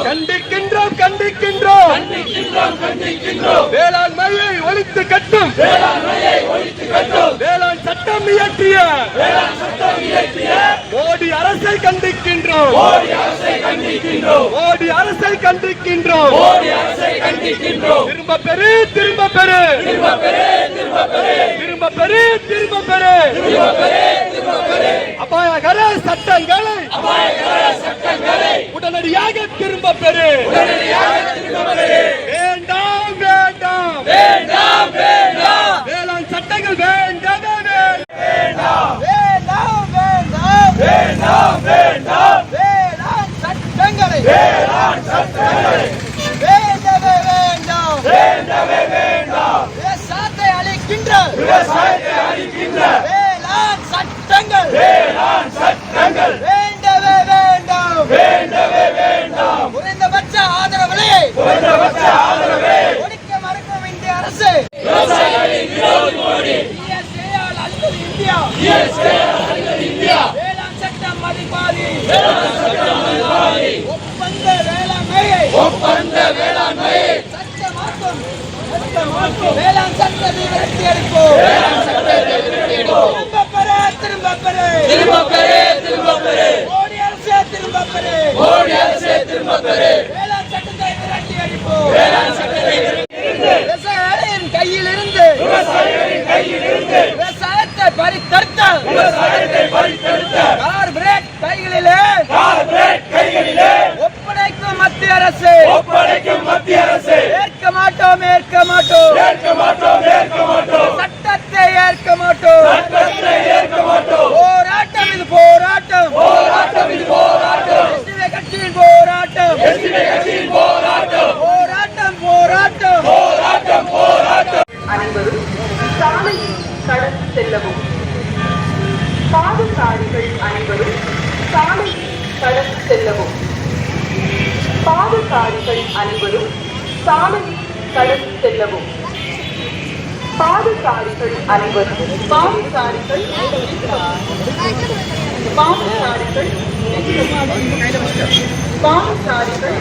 கண்டிக்கின்றோம் கண்டிக்கின்றோம் வேளாண்மையை ஒழித்து கட்டும் வேளாண் சட்டம் இயற்றிய மோடி அரசை கண்டிக்கின்றோம் மோடி அரசை கண்டிக்கின்றோம் திரும்ப பெறு அபாயகர சட்டங்களை உடனடியாக திரும்ப பெறு வேண்டாம் வேளாண் சட்டங்கள் வேண்டாம் வேளாண் சட்டங்களை விவசாயத்தை அழிக்கின்ற வேளாண் சட்டங்கள் வேண்டவே வேண்டாம் குறைந்தபட்ச ஆதரவு விலையை ஒடுக்க மறுக்கும் இந்திய அரசு இந்தியா வேளாண் சட்டம் மதிப்பாதி ஒப்பந்த வேளாண்மையை சட்டமாக்கும் வேளாண் சட்டத்தை விரட்டி அடிப்போம் திரும்ப பெறு மோடி அரசே திரும்ப பெறு வேளாண் சட்டத்தை விரட்டி அடிப்போம் விவசாயிகளின் கையில் இருந்து விவசாயத்தை பறித்தெடுத்த கார்ப்பரேட் கைகளிலே ஒப்படைக்கும் மத்திய அரசு ஏற்க மாட்டோம் சட்டத்தை ஏற்க மாட்டோம் போராட்டம் இது போராட்டம் கட்சியின் போராட்டம் அனைவரும் சாலையில் கடந்து செல்லவும் பாதசாரிகள் அனைவரும் சாலையில் கடந்து செல்லவும் பாதசாரிகள் அனைவரும் சாலையில் கடந்து செல்லவும் பாதசாரிகள் அனைவரும் பாதசாரிகள்